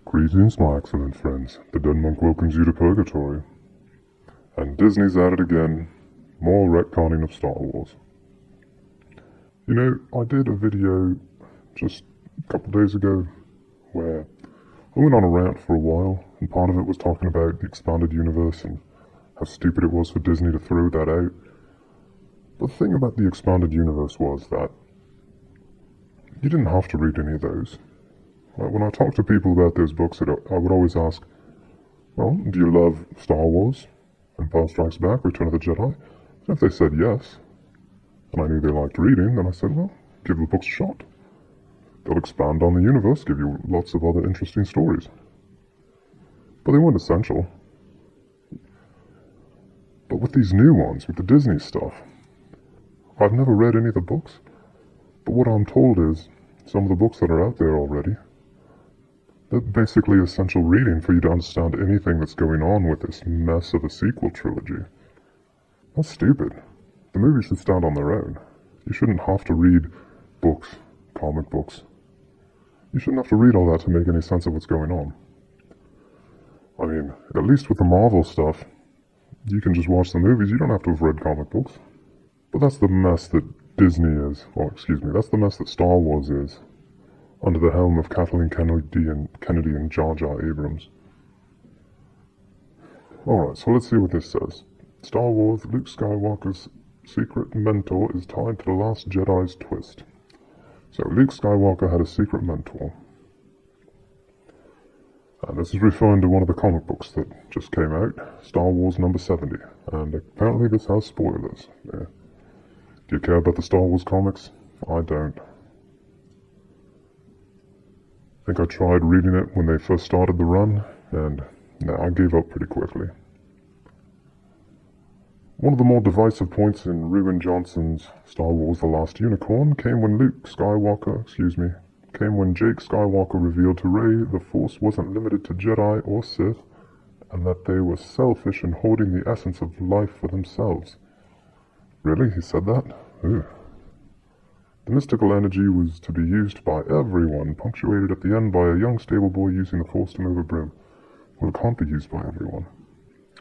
Greetings, my excellent friends. The TheDeadMonk welcomes you to Purgatory. And Disney's at it again. More retconning of Star Wars. You know, I did a video just a couple days ago where I went on a rant for a while, and part of it was talking about the expanded universe and how stupid it was for Disney to throw that out. But the thing about the expanded universe was that you didn't have to read any of those. When I talk to people about those books, I would always ask, well, do you love Star Wars, Empire Strikes Back, Return of the Jedi? And if they said yes, and I knew they liked reading, then I said, well, give the books a shot. They'll expand on the universe, give you lots of other interesting stories. But they weren't essential. But with these new ones, with the Disney stuff, I've never read any of the books, but what I'm told is some of the books that are out there already, they're basically essential reading for you to understand anything that's going on with this mess of a sequel trilogy. That's stupid. The movies should stand on their own. You shouldn't have to read books, comic books. You shouldn't have to read all that to make any sense of what's going on. I mean, at least with the Marvel stuff, you can just watch the movies, you don't have to have read comic books. But that's the mess that Disney is, that's the mess that Star Wars is, under the helm of Kathleen Kennedy and Jar Jar Abrams. Alright, so let's see what this says. Star Wars, Luke Skywalker's secret mentor is tied to the Last Jedi's twist. So Luke Skywalker had a secret mentor. And this is referring to one of the comic books that just came out, Star Wars number 70. And apparently this has spoilers. Yeah. Do you care about the Star Wars comics? I don't. I think I tried reading it when they first started the run, and I gave up pretty quickly. One of the more divisive points in Rian Johnson's Star Wars The Last Unicorn came when Jake Skywalker revealed to Rey the Force wasn't limited to Jedi or Sith, and that they were selfish in holding the essence of life for themselves. Really? He said that? Ugh. The mystical energy was to be used by everyone, punctuated at the end by a young stable boy using the Force to move a broom. Well, it can't be used by everyone.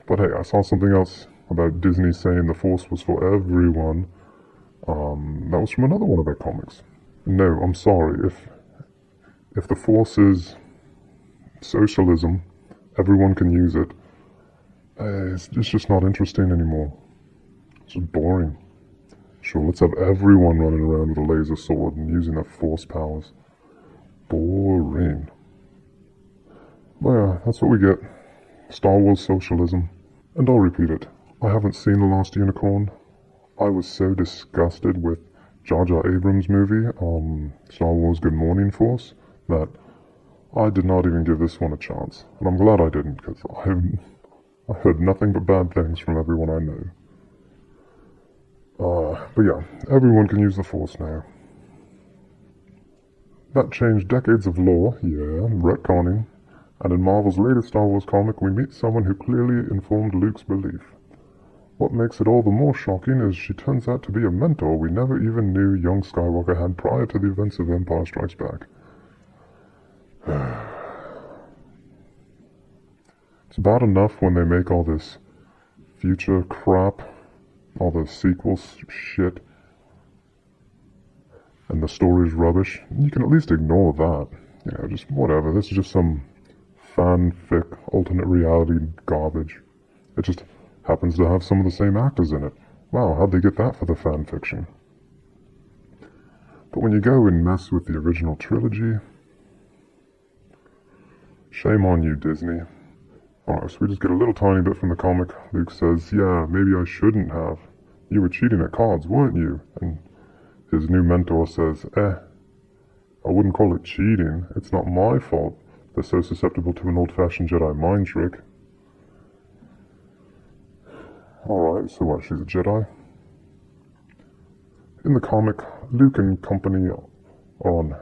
But hey, I saw something else about Disney saying the Force was for everyone. That was from another one of their comics. No, I'm sorry. If the Force is socialism, everyone can use it. It's just not interesting anymore. It's just boring. Sure, let's have everyone running around with a laser sword and using their Force powers. Boring. But yeah, that's what we get. Star Wars socialism. And I'll repeat it. I haven't seen The Last Unicorn. I was so disgusted with Jar Jar Abrams' movie, Star Wars Good Morning Force, that I did not even give this one a chance. And I'm glad I didn't, because I heard nothing but bad things from everyone I know. But yeah, everyone can use the Force now. That changed decades of lore, retconning, and in Marvel's latest Star Wars comic we meet someone who clearly informed Luke's belief. What makes it all the more shocking is she turns out to be a mentor we never even knew young Skywalker had prior to the events of Empire Strikes Back. It's bad enough when they make all this future crap, all the sequels shit, and the story's rubbish. You can at least ignore that. You know, just whatever. This is just some fanfic, alternate reality garbage. It just happens to have some of the same actors in it. Wow, how'd they get that for the fanfiction? But when you go and mess with the original trilogy, shame on you, Disney. Alright, so we just get a little tiny bit from the comic. Luke says, yeah, maybe I shouldn't have. You were cheating at cards, weren't you? And his new mentor says, I wouldn't call it cheating. It's not my fault they're so susceptible to an old-fashioned Jedi mind trick. Alright, so what, she's a Jedi? In the comic, Luke and company are on...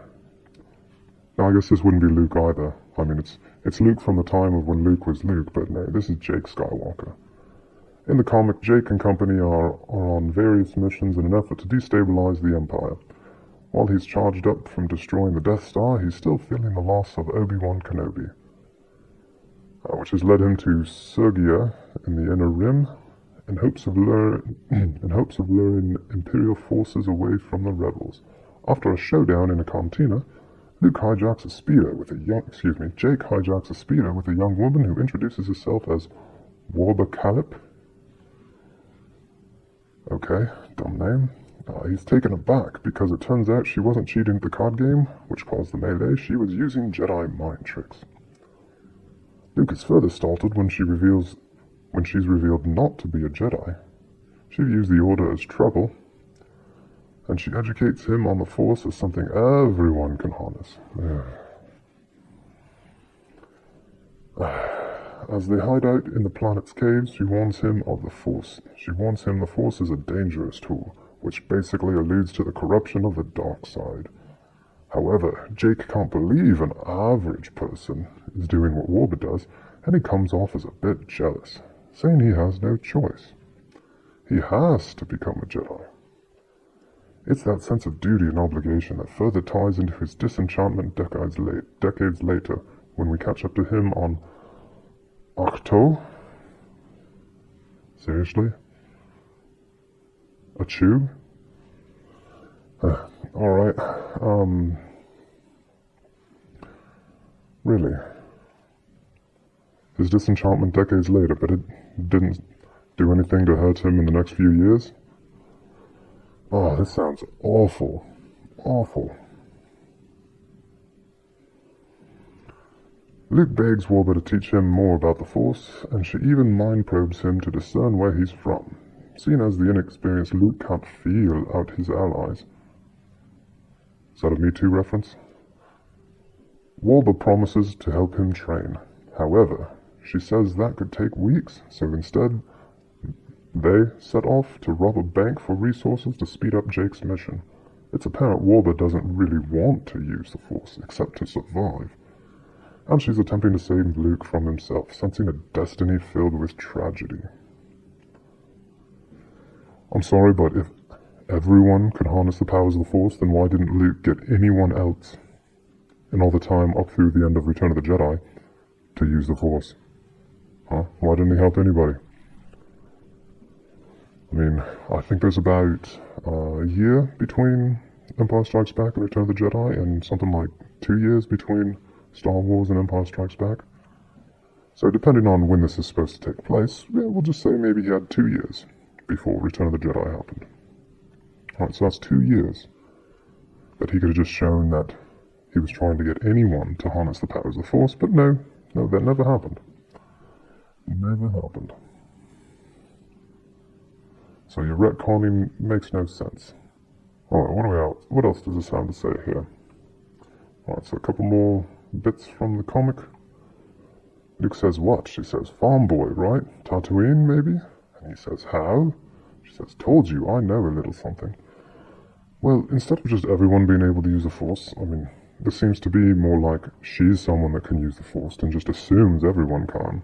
Now, I guess this wouldn't be Luke either. I mean, it's Luke from the time of when Luke was Luke, but no, this is Jake Skywalker. In the comic, Jake and company are on various missions in an effort to destabilize the Empire. While he's charged up from destroying the Death Star, he's still feeling the loss of Obi-Wan Kenobi. which has led him to Sergia in the Inner Rim in hopes of luring Imperial forces away from the rebels. After a showdown in a cantina, Jake hijacks a speeder with a young woman who introduces herself as Warba Calip. Okay, dumb name. He's taken aback because it turns out she wasn't cheating at the card game, which caused the melee. She was using Jedi mind tricks. Luke is further startled when she's revealed not to be a Jedi. She views the Order as trouble, and she educates him on the Force as something everyone can harness. As they hide out in the planet's caves, she warns him of the Force. She warns him the Force is a dangerous tool, which basically alludes to the corruption of the dark side. However, Jake can't believe an average person is doing what Warba does, and he comes off as a bit jealous, saying he has no choice. He has to become a Jedi. It's that sense of duty and obligation that further ties into his disenchantment decades later when we catch up to him on Ahch-To. Seriously? A chew? Alright, really. His disenchantment decades later, but it didn't do anything to hurt him in the next few years? Oh, this sounds awful. Awful. Luke begs Warba to teach him more about the Force, and she even mind probes him to discern where he's from. Seeing as the inexperienced Luke can't feel out his allies. Is that a Me Too reference? Warba promises to help him train. However, she says that could take weeks, so instead, they set off to rob a bank for resources to speed up Jake's mission. It's apparent Warba doesn't really want to use the Force, except to survive. And she's attempting to save Luke from himself, sensing a destiny filled with tragedy. I'm sorry, but if everyone could harness the powers of the Force, then why didn't Luke get anyone else in all the time up through the end of Return of the Jedi to use the Force? Huh? Why didn't he help anybody? I mean, I think there's about a year between Empire Strikes Back and Return of the Jedi, and something like 2 years between Star Wars and Empire Strikes Back. So depending on when this is supposed to take place, yeah, we'll just say maybe he had 2 years before Return of the Jedi happened. Alright, so that's 2 years that he could have just shown that he was trying to get anyone to harness the powers of the Force, but no, that never happened. Never happened. So your retconning makes no sense. Alright, what else does this have to say here? Alright, so a couple more bits from the comic. Luke says what? She says, farm boy, right? Tatooine, maybe? And he says, how? She says, told you, I know a little something. Well, instead of just everyone being able to use the Force, I mean, this seems to be more like she's someone that can use the Force and just assumes everyone can.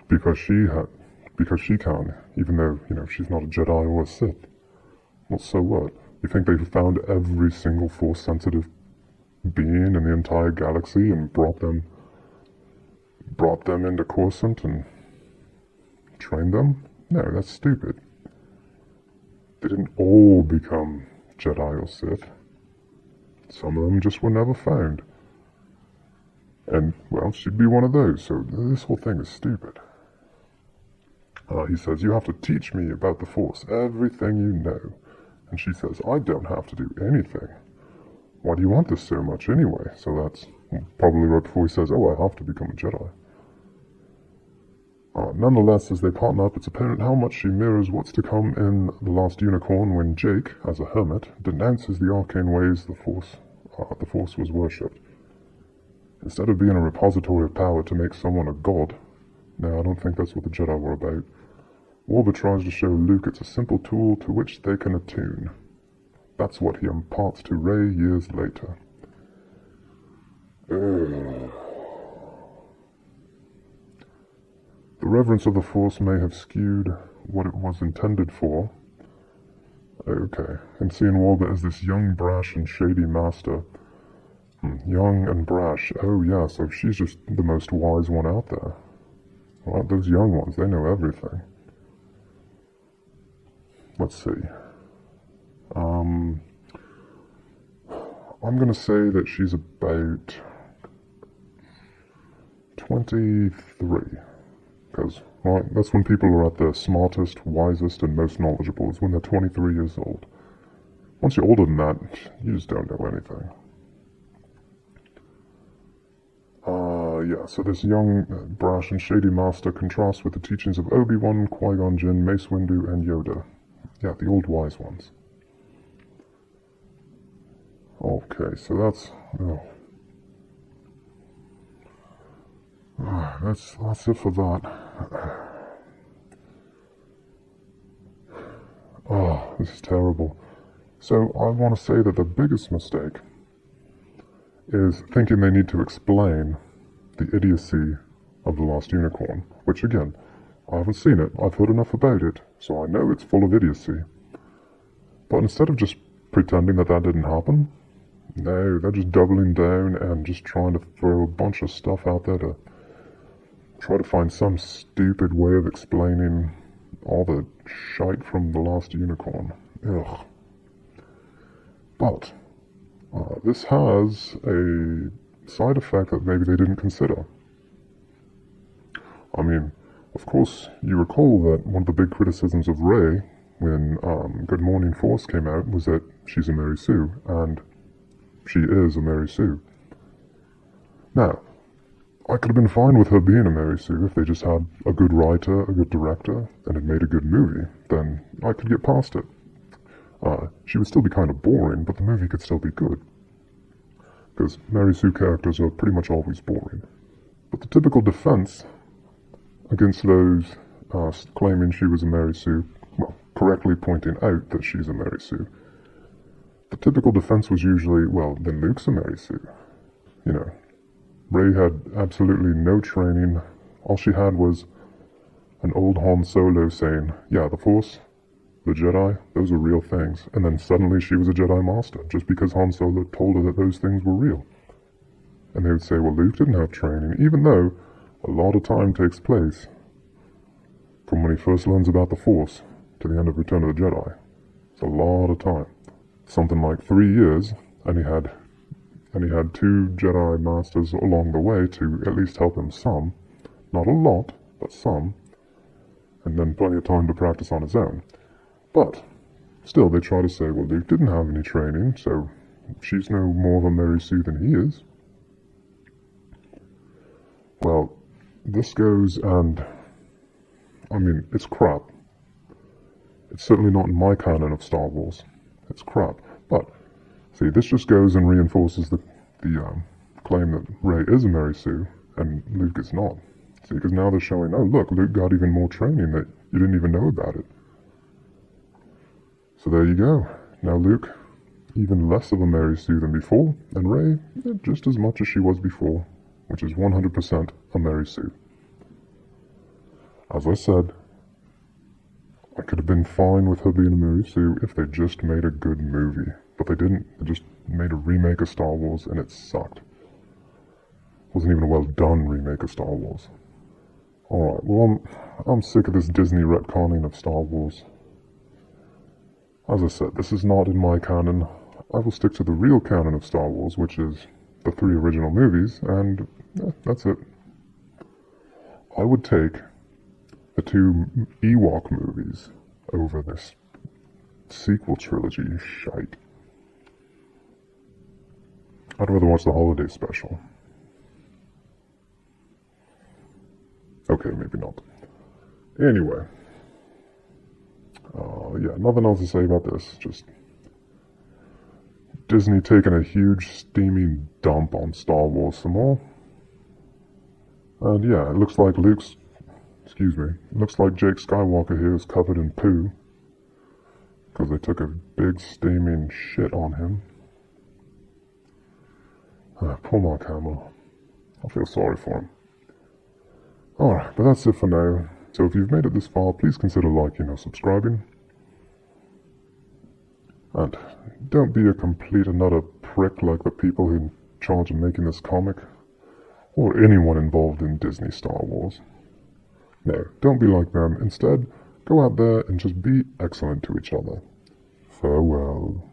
Because she can, even though, she's not a Jedi or a Sith. Well, so what? You think they've found every single Force-sensitive being in the entire galaxy and brought them into Coruscant and trained them? No, that's stupid. They didn't all become Jedi or Sith. Some of them just were never found. And, well, she'd be one of those, so this whole thing is stupid. He says, you have to teach me about the Force, everything you know. And she says, I don't have to do anything. Why do you want this so much anyway? So that's probably right before he says, oh, I have to become a Jedi. Nonetheless, as they partner up, it's apparent how much she mirrors what's to come in The Last Unicorn when Jake, as a hermit, denounces the arcane ways the Force was worshipped. Instead of being a repository of power to make someone a god, no, I don't think that's what the Jedi were about. Warba tries to show Luke it's a simple tool to which they can attune. That's what he imparts to Rey years later. The reverence of the Force may have skewed what it was intended for. Okay, and seeing Warba as this young, brash, and shady master, Young and brash. Oh yeah, so she's just the most wise one out there. Well, those young ones, they know everything. Let's see. I'm gonna say that she's about 23. Because, right, that's when people are at their smartest, wisest, and most knowledgeable, is when they're 23 years old. Once you're older than that, you just don't know anything. Yeah, so this young, brash, and shady master contrasts with the teachings of Obi-Wan, Qui-Gon Jinn, Mace Windu, and Yoda. Yeah, the old wise ones. Okay, so that's... That's it for that. Oh, this is terrible. So I want to say that the biggest mistake is thinking they need to explain the idiocy of The Last Unicorn, which again, I haven't seen it, I've heard enough about it, so I know it's full of idiocy. But instead of just pretending that that didn't happen, no, they're just doubling down and just trying to throw a bunch of stuff out there to try to find some stupid way of explaining all the shite from The Last Unicorn. Ugh. But this has a side effect that maybe they didn't consider. I mean, of course, you recall that one of the big criticisms of Rey when Good Morning Force came out was that she's a MaRey Sue, and she is a MaRey Sue. Now, I could have been fine with her being a MaRey Sue if they just had a good writer, a good director, and had made a good movie. Then I could get past it. She would still be kind of boring, but the movie could still be good. Because MaRey Sue characters are pretty much always boring. But the typical defense against those claiming she was a MaRey Sue, well, correctly pointing out that she's a MaRey Sue, the typical defense was usually, well, then Luke's a MaRey Sue. You know, Rey had absolutely no training. All she had was an old Han Solo saying, yeah, the Force, the Jedi, those are real things. And then suddenly she was a Jedi Master, just because Han Solo told her that those things were real. And they would say, well, Luke didn't have training, even though a lot of time takes place from when he first learns about the Force to the end of Return of the Jedi. It's a lot of time. Something like 3 years, and he had 2 Jedi Masters along the way to at least help him some. Not a lot, but some. And then plenty of time to practice on his own. But still, they try to say, well, Luke didn't have any training, so she's no more of a MaRey Sue than he is. Well, this goes and... I mean, it's crap. It's certainly not in my canon of Star Wars. It's crap. But, see, this just goes and reinforces the claim that Rey is a MaRey Sue, and Luke is not. See, because now they're showing, oh, look, Luke got even more training that you didn't even know about it. So there you go. Now Luke, even less of a MaRey Sue than before, and Rey, just as much as she was before, which is 100% a MaRey Sue. As I said, I could have been fine with her being a MaRey Sue if they just made a good movie. But they didn't. They just made a remake of Star Wars, and it sucked. It wasn't even a well-done remake of Star Wars. Alright, well, I'm sick of this Disney retconning of Star Wars. As I said, this is not in my canon. I will stick to the real canon of Star Wars, which is the 3 original movies, and that's it. I would take the 2 Ewok movies over this sequel trilogy shite. I'd rather watch the holiday special. Okay, maybe not. Anyway. Yeah, nothing else to say about this. Just Disney taking a huge steaming dump on Star Wars some more. And yeah, it looks like looks like Jake Skywalker here is covered in poo. Because they took a big steaming shit on him. Poor Mark Hamill. I feel sorry for him. Alright, but that's it for now. So if you've made it this far, please consider liking or subscribing. And don't be a complete and utter prick like the people who charge of making this comic, or anyone involved in Disney Star Wars. No, don't be like them. Instead, go out there and just be excellent to each other. Farewell.